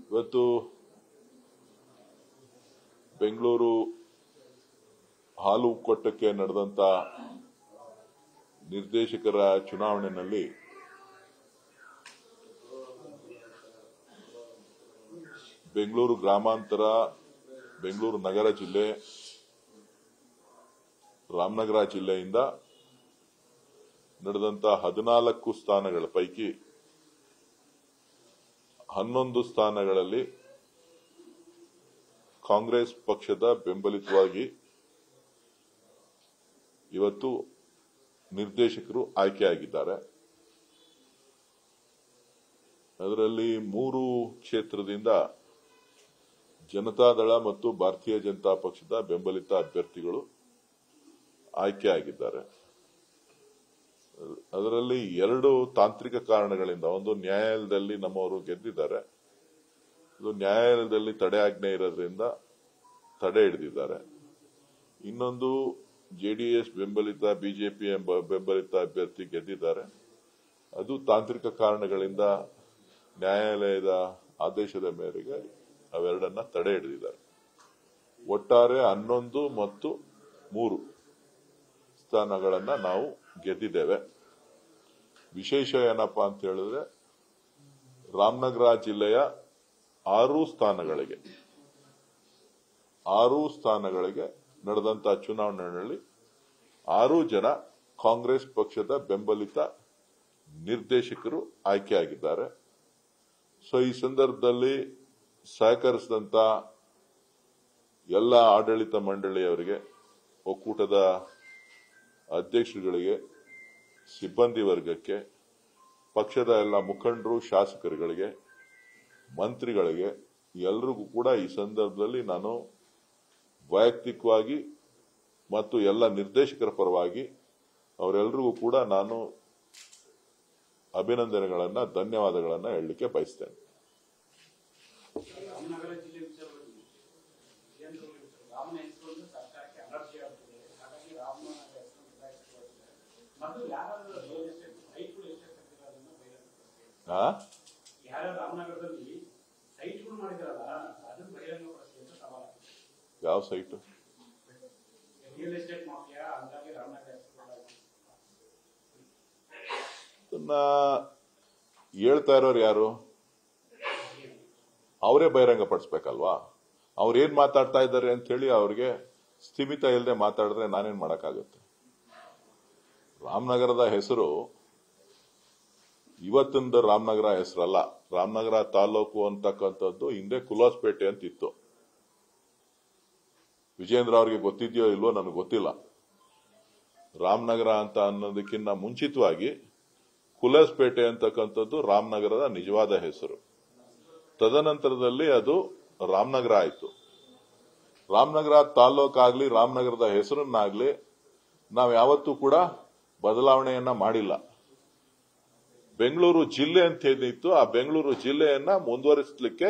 ಇವತ್ತು ಬೆಂಗಳೂರು ಹಾಲು ಒಕ್ಕೂಟಕ್ಕೆ ನಡೆದಂತ ನಿರ್ದೇಶಕರ ಚುನಾವಣೆಯಲ್ಲಿ ಬೆಂಗಳೂರು ಗ್ರಾಮಾಂತರ, ಬೆಂಗಳೂರು ನಗರ ಜಿಲ್ಲೆ, ರಾಮನಗರ ಜಿಲ್ಲೆಯಿಂದ ನಡೆದಂತ 14 ಸ್ಥಾನಗಳ ಪೈಕಿ 11 ಸ್ಥಾನಗಳಲ್ಲಿ ಕಾಂಗ್ರೆಸ್ ಪಕ್ಷದ ಬೆಂಬಲಿತವಾಗಿ ಇವತ್ತು ನಿರ್ದೇಶಕರು ಆಯ್ಕೆಯಾಗಿದ್ದಾರೆ. ಅದರಲ್ಲಿ 3 ಕ್ಷೇತ್ರದಿಂದ ಜನತಾದಳ ಮತ್ತು ಭಾರತೀಯ ಜನತಾ ಪಕ್ಷದ ಬೆಂಬಲಿತ ಅಭ್ಯರ್ಥಿಗಳು ಆಯ್ಕೆಯಾಗಿದ್ದಾರೆ. ಅದರಲ್ಲಿ 2 ತಾಂತ್ರಿಕ ಕಾರಣಗಳಿಂದ, ಒಂದು ನ್ಯಾಯಾಲಯದಲ್ಲಿ ನಮ್ಮವರು ಗೆದ್ದಿದ್ದಾರೆ, ಇದು ನ್ಯಾಯಾಲಯದಲ್ಲಿ ತಡೆ ಆಜ್ಞೆ ಇರೋದ್ರಿಂದ ತಡೆ ಹಿಡಿದಿದ್ದಾರೆ. ಇನ್ನೊಂದು ಜೆಡಿಎಸ್ ಬೆಂಬಲಿತ, ಬಿಜೆಪಿ ಬೆಂಬಲಿತ ಅಭ್ಯರ್ಥಿ ಗೆದ್ದಿದ್ದಾರೆ, ಅದು ತಾಂತ್ರಿಕ ಕಾರಣಗಳಿಂದ ನ್ಯಾಯಾಲಯದ ಆದೇಶದ ಮೇರೆಗೆ ಅವೆರಡನ್ನ ತಡೆ ಹಿಡಿದಿದ್ದಾರೆ. ಒಟ್ಟಾರೆ 11 ಮತ್ತು 3 ಸ್ಥಾನಗಳನ್ನ ನಾವು ಗೆದ್ದಿದ್ದೇವೆ. ವಿಶೇಷ ಏನಪ್ಪಾ ಅಂತ ಹೇಳಿದ್ರೆ, ರಾಮನಗರ ಜಿಲ್ಲೆಯ 6 ಸ್ಥಾನಗಳಿಗೆ ನಡೆದಂತಹ ಚುನಾವಣೆಯಲ್ಲಿ 6 ಜನ ಕಾಂಗ್ರೆಸ್ ಪಕ್ಷದ ಬೆಂಬಲಿತ ನಿರ್ದೇಶಕರು ಆಯ್ಕೆಯಾಗಿದ್ದಾರೆ. ಸೊ ಈ ಸಂದರ್ಭದಲ್ಲಿ ಸಹಕರಿಸಿದಂತ ಎಲ್ಲ ಆಡಳಿತ ಮಂಡಳಿಯವರಿಗೆ, ಒಕ್ಕೂಟದ ಅಧ್ಯಕ್ಷರುಗಳಿಗೆ, ಸಿಬ್ಬಂದಿ ವರ್ಗಕ್ಕೆ, ಪಕ್ಷದ ಎಲ್ಲ ಮುಖಂಡರು, ಶಾಸಕರುಗಳಿಗೆ, ಮಂತ್ರಿಗಳಿಗೆ ಎಲ್ಲರಿಗೂ ಕೂಡ ಈ ಸಂದರ್ಭದಲ್ಲಿ ನಾನು ವೈಯಕ್ತಿಕವಾಗಿ ಮತ್ತು ಎಲ್ಲ ನಿರ್ದೇಶಕರ ಪರವಾಗಿ ಅವರೆಲ್ಲರಿಗೂ ಕೂಡ ನಾನು ಅಭಿನಂದನೆಗಳನ್ನ, ಧನ್ಯವಾದಗಳನ್ನ ಹೇಳಲಿಕ್ಕೆ ಬಯಸ್ತೇನೆ. ಯಾವ ಸೈಟ್? ಹೇಳ್ತಾ ಇರೋರು ಯಾರು? ಅವರೇ ಬಹಿರಂಗ ಪಡಿಸ್ಬೇಕಲ್ವಾ? ಅವ್ರೇನ್ ಮಾತಾಡ್ತಾ ಇದ್ದಾರೆ ಅಂತ ಹೇಳಿ ಅವ್ರಿಗೆ ಸ್ಥಿಮಿತ ಇಲ್ಲದೆ ಮಾತಾಡಿದ್ರೆ ನಾನೇನ್ ಮಾಡಕ್ಕಾಗುತ್ತೆ? ರಾಮನಗರದ ಹೆಸರು ಇವತ್ತಿಂದ ರಾಮನಗರ ಹೆಸರಲ್ಲ. ರಾಮನಗರ ತಾಲೂಕು ಅಂತಕ್ಕಂಥದ್ದು ಹಿಂದೆ ಕುಲಾಸ್ಪೇಟೆ ಅಂತ ಇತ್ತು. ವಿಜೇಂದ್ರ ಅವ್ರಿಗೆ ಗೊತ್ತಿದ್ಯೋ ಇಲ್ವೋ ನನಗೆ ಗೊತ್ತಿಲ್ಲ. ರಾಮನಗರ ಅಂತ ಅನ್ನೋದಕ್ಕಿಂತ ಮುಂಚಿತವಾಗಿ ಕುಲಾಸ್ಪೇಟೆ ಅಂತಕ್ಕಂಥದ್ದು ರಾಮನಗರದ ನಿಜವಾದ ಹೆಸರು. ತದನಂತರದಲ್ಲಿ ಅದು ರಾಮನಗರ ಆಯಿತು. ರಾಮನಗರ ತಾಲೂಕಾಗ್ಲಿ, ರಾಮನಗರದ ಹೆಸರನ್ನಾಗ್ಲಿ ನಾವು ಯಾವತ್ತೂ ಕೂಡ ಬದಲಾವಣೆಯನ್ನ ಮಾಡಿಲ್ಲ. ಬೆಂಗಳೂರು ಜಿಲ್ಲೆ ಅಂತ ಏನಿತ್ತು, ಆ ಬೆಂಗಳೂರು ಜಿಲ್ಲೆಯನ್ನ ಮುಂದುವರಿಸಲಿಕ್ಕೆ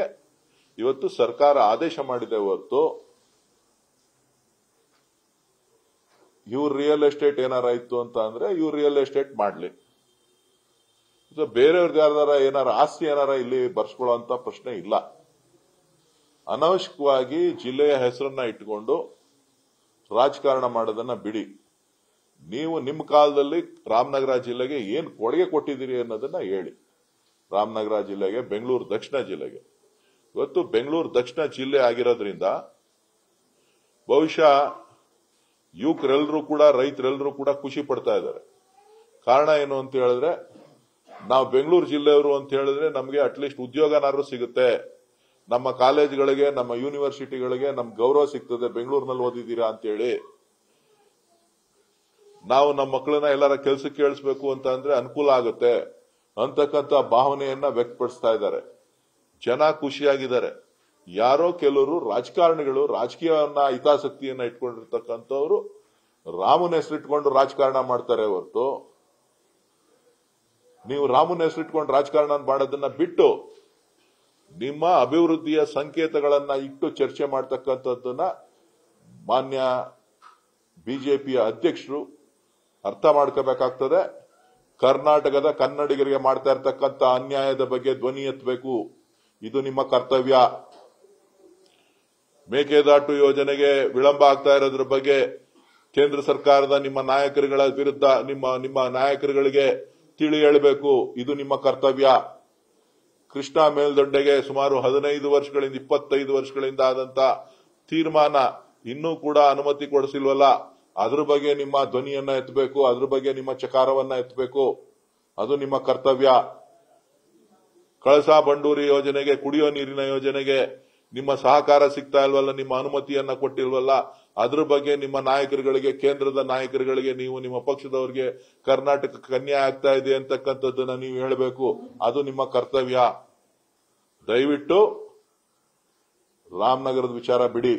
ಇವತ್ತು ಸರ್ಕಾರ ಆದೇಶ ಮಾಡಿದೆ ಹೊರತು ಇವ್ರ ರಿಯಲ್ ಎಸ್ಟೇಟ್ ಏನಾರ ಇತ್ತು ಅಂತ ಅಂದ್ರೆ ಇವ್ರು ರಿಯಲ್ ಎಸ್ಟೇಟ್ ಮಾಡ್ಲಿ, ಬೇರೆಯವ್ರದ್ದು ಯಾರ್ದಾರ ಏನಾರ ಆಸ್ತಿ ಏನಾರ ಇಲ್ಲಿ ಬರ್ಸ್ಕೊಳ್ಳುವಂತ ಪ್ರಶ್ನೆ ಇಲ್ಲ. ಅನವಶ್ಯಕವಾಗಿ ಜಿಲ್ಲೆಯ ಹೆಸರನ್ನ ಇಟ್ಟುಕೊಂಡು ರಾಜಕಾರಣ ಮಾಡೋದನ್ನ ಬಿಡಿ. ನೀವು ನಿಮ್ಮ ಕಾಲದಲ್ಲಿ ರಾಮನಗರ ಜಿಲ್ಲೆಗೆ ಏನ್ ಕೊಡುಗೆ ಕೊಟ್ಟಿದ್ದೀರಿ ಅನ್ನೋದನ್ನ ಹೇಳಿ. ರಾಮನಗರ ಜಿಲ್ಲೆಗೆ, ಬೆಂಗಳೂರು ದಕ್ಷಿಣ ಜಿಲ್ಲೆಗೆ, ಇವತ್ತು ಬೆಂಗಳೂರು ದಕ್ಷಿಣ ಜಿಲ್ಲೆ ಆಗಿರೋದ್ರಿಂದ ಬಹುಶಃ ಯುವಕರೆಲ್ಲರೂ ಕೂಡ, ರೈತರೆಲ್ಲರೂ ಕೂಡ ಖುಷಿ ಪಡ್ತಾ ಇದ್ದಾರೆ. ಕಾರಣ ಏನು ಅಂತ ಹೇಳಿದ್ರೆ, ನಾವು ಬೆಂಗಳೂರು ಜಿಲ್ಲೆಯವರು ಅಂತ ಹೇಳಿದ್ರೆ ನಮಗೆ ಅಟ್ಲೀಸ್ಟ್ ಉದ್ಯೋಗನಾದ್ರೂ ಸಿಗುತ್ತೆ, ನಮ್ಮ ಕಾಲೇಜ್ಗಳಿಗೆ, ನಮ್ಮ ಯೂನಿವರ್ಸಿಟಿಗಳಿಗೆ ನಮ್ ಗೌರವ ಸಿಗ್ತದೆ, ಬೆಂಗಳೂರಿನಲ್ಲಿ ಓದಿದ್ದೀರಾ ಅಂತ ಹೇಳಿ. ನಾವು ನಮ್ಮ ಮಕ್ಕಳನ್ನ ಎಲ್ಲಾರ ಕೆಲಸಕ್ಕೆ ಕೇಳಿಸ್ಬೇಕು ಅಂತ ಅಂದ್ರೆ ಅನುಕೂಲ ಆಗುತ್ತೆ ಅಂತಕ್ಕಂಥ ಭಾವನೆಯನ್ನ ವ್ಯಕ್ತಪಡಿಸ್ತಾ ಇದ್ದಾರೆ. ಜನ ಖುಷಿಯಾಗಿದ್ದಾರೆ. ಯಾರೋ ಕೆಲವರು ರಾಜಕಾರಣಿಗಳು ರಾಜಕೀಯವನ್ನ, ಹಿತಾಸಕ್ತಿಯನ್ನ ಇಟ್ಕೊಂಡಿರ್ತಕ್ಕಂಥವ್ರು ರಾಮನ ಹೆಸರಿಟ್ಕೊಂಡು ರಾಜಕಾರಣ ಮಾಡ್ತಾರೆ ಹೊರತು, ನೀವು ರಾಮನ ಹೆಸರಿಟ್ಕೊಂಡು ರಾಜಕಾರಣ ಮಾಡೋದನ್ನ ಬಿಟ್ಟು ನಿಮ್ಮ ಅಭಿವೃದ್ಧಿಯ ಸಂಕೇತಗಳನ್ನ ಇಟ್ಟು ಚರ್ಚೆ ಮಾಡ್ತಕ್ಕಂಥದ್ದನ್ನ ಮಾನ್ಯ ಬಿಜೆಪಿಯ ಅಧ್ಯಕ್ಷರು ಅರ್ಥ ಮಾಡ್ಕೋಬೇಕಾಗ್ತದೆ. ಕರ್ನಾಟಕದ ಕನ್ನಡಿಗರಿಗೆ ಮಾಡ್ತಾ ಇರ್ತಕ್ಕಂಥ ಅನ್ಯಾಯದ ಬಗ್ಗೆ ಧ್ವನಿ ಎತ್ತಬೇಕು. ಇದು ನಿಮ್ಮ ಕರ್ತವ್ಯ. ಮೇಕೆದಾಟು ಯೋಜನೆಗೆ ವಿಳಂಬ ಆಗ್ತಾ ಇರೋದ್ರ ಬಗ್ಗೆ ಕೇಂದ್ರ ಸರ್ಕಾರದ ನಿಮ್ಮ ನಾಯಕರುಗಳ ವಿರುದ್ಧ ನಿಮ್ಮ ನಾಯಕರುಗಳಿಗೆ ತಿಳಿ ಹೇಳಬೇಕು. ಇದು ನಿಮ್ಮ ಕರ್ತವ್ಯ. ಕೃಷ್ಣಾ ಮೇಲ್ದಂಡೆಗೆ ಸುಮಾರು 15 ವರ್ಷಗಳಿಂದ 25 ವರ್ಷಗಳಿಂದ ಆದಂತ ತೀರ್ಮಾನ ಇನ್ನೂ ಕೂಡ ಅನುಮತಿ ಕೊಡಿಸಿಲ್ವಲ್ಲ, ಅದ್ರ ಬಗ್ಗೆ ನಿಮ್ಮ ಧ್ವನಿಯನ್ನ ಎತ್ತಬೇಕು, ಅದ್ರ ಬಗ್ಗೆ ನಿಮ್ಮ ಚಕಾರವನ್ನ ಎತ್ತಬೇಕು. ಅದು ನಿಮ್ಮ ಕರ್ತವ್ಯ. ಕಳಸಾ ಬಂಡೂರಿ ಯೋಜನೆಗೆ, ಕುಡಿಯೋ ನೀರಿನ ಯೋಜನೆಗೆ ನಿಮ್ಮ ಸಹಕಾರ ಸಿಗ್ತಾ ಇಲ್ವಲ್ಲ, ನಿಮ್ಮ ಅನುಮತಿಯನ್ನ ಕೊಟ್ಟಿಲ್ವಲ್ಲ, ಅದ್ರ ಬಗ್ಗೆ ನಿಮ್ಮ ನಾಯಕರುಗಳಿಗೆ, ಕೇಂದ್ರದ ನಾಯಕರುಗಳಿಗೆ, ನೀವು ನಿಮ್ಮ ಪಕ್ಷದವರಿಗೆ ಕರ್ನಾಟಕಕ್ಕೆ ಅನ್ಯಾಯ ಆಗ್ತಾ ಇದೆ ಅಂತಕ್ಕಂಥದ್ದನ್ನ ನೀವು ಹೇಳಬೇಕು. ಅದು ನಿಮ್ಮ ಕರ್ತವ್ಯ. ದಯವಿಟ್ಟು ರಾಮನಗರದ ವಿಚಾರ ಬಿಡಿ.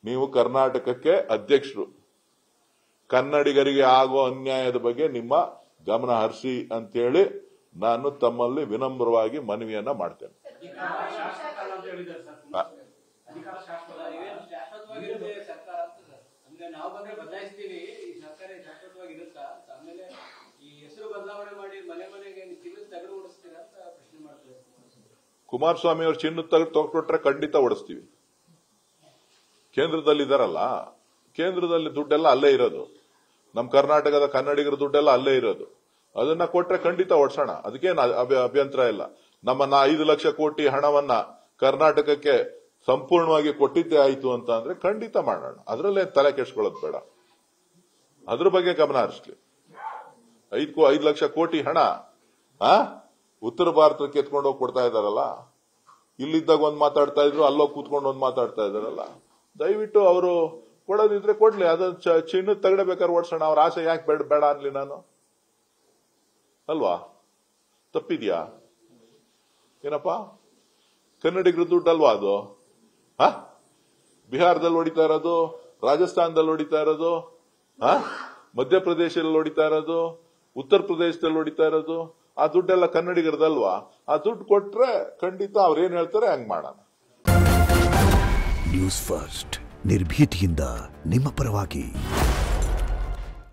ನೀವು ಕರ್ನಾಟಕಕ್ಕೆ ಅಧ್ಯಕ್ಷರು. ಕನ್ನಡಿಗರಿಗೆ ಆಗೋ ಅನ್ಯಾಯದ ಬಗ್ಗೆ ನಿಮ್ಮ ಗಮನ ಹರಿಸಿ ಅಂತೇಳಿ ನಾನು ತಮ್ಮಲ್ಲಿ ವಿನಮ್ರವಾಗಿ ಮನವಿಯನ್ನ ಮಾಡ್ತೇನೆ. ಕುಮಾರಸ್ವಾಮಿ ಅವರು ಚಿನ್ನದ ತಗಡು ತೊಗೊಟ್ರೆ ಖಂಡಿತ ಓಡಿಸ್ತೀವಿ. ಕೇಂದ್ರದಲ್ಲಿದ್ದಾರಲ್ಲ, ಕೇಂದ್ರದಲ್ಲಿ ದುಡ್ಡೆಲ್ಲ ಅಲ್ಲೇ ಇರೋದು. ನಮ್ಮ ಕರ್ನಾಟಕದ ಕನ್ನಡಿಗರ ದುಡ್ಡೆಲ್ಲ ಅಲ್ಲೇ ಇರೋದು. ಅದನ್ನ ಕೊಟ್ರೆ ಖಂಡಿತ ಓಡಿಸೋಣ. ಅದಕ್ಕೇನು ಅಭ್ಯಂತರ ಇಲ್ಲ. ನಮ್ಮ 5 ಲಕ್ಷ ಕೋಟಿ ಹಣವನ್ನ ಕರ್ನಾಟಕಕ್ಕೆ ಸಂಪೂರ್ಣವಾಗಿ ಕೊಟ್ಟಿದ್ದೇ ಆಯ್ತು ಅಂತ ಅಂದ್ರೆ ಖಂಡಿತ ಮಾಡೋಣ. ಅದರಲ್ಲೇ ತಲೆ ಕೆಡಿಸ್ಕೊಳ್ಳೋದು ಬೇಡ. ಅದ್ರ ಬಗ್ಗೆ ಗಮನ ಹರಿಸ್ಲಿ. 5 ಲಕ್ಷ ಕೋಟಿ ಹಣ ಉತ್ತರ ಭಾರತಕ್ಕೆ ಎತ್ಕೊಂಡು ಹೋಗಿ ಕೊಡ್ತಾ ಇದಾರಲ್ಲ, ಇಲ್ಲಿದ್ದಾಗ ಒಂದ್ ಮಾತಾಡ್ತಾ ಇದ್ರು, ಅಲ್ಲೋಗಿ ಕೂತ್ಕೊಂಡು ಒಂದ್ ಮಾತಾಡ್ತಾ ಇದಾರಲ್ಲ. ದಯವಿಟ್ಟು ಅವರು ಕೊಡೋದಿದ್ರೆ ಕೊಡ್ಲಿ. ಅದನ್ನ ಚಿನ್ನದ ತಗಡಬೇಕಾದ್ರೆ ಓಡಿಸೋಣ. ಅವ್ರ ಆಸೆ ಯಾಕೆ ಬೇಡ ಅನ್ಲಿ ನಾನು? ಅಲ್ವಾ? ತಪ್ಪಿದ್ಯಾ ಏನಪ್ಪಾ? ಕನ್ನಡಿಗರ ದುಡ್ಡು ಅಲ್ವಾ ಅದು? ಬಿಹಾರದಲ್ಲಿ ಹೊಡಿತಾ ಇರೋದು, ರಾಜಸ್ಥಾನದಲ್ಲಿ ಹೊಡಿತಾ ಇರೋದು, ಮಧ್ಯಪ್ರದೇಶದಲ್ಲಿ ಹೊಡಿತಾ ಇರೋದು, ಉತ್ತರ ಪ್ರದೇಶದಲ್ಲಿ ಹೊಡಿತಾ ಇರೋದು. ಆ ದುಡ್ಡೆಲ್ಲ ಕನ್ನಡಿಗರದಲ್ವಾ? ಆ ದುಡ್ಡು ಕೊಟ್ರೆ ಖಂಡಿತ ಅವ್ರೇನ್ ಹೇಳ್ತಾರೆ ಹಂಗ್ ಮಾಡೋಣ. ನ್ಯೂಸ್ ಫಸ್ಟ್, ನಿರ್ಭೀತಿಯಿಂದ ನಿಮ್ಮ ಪರವಾಗಿ.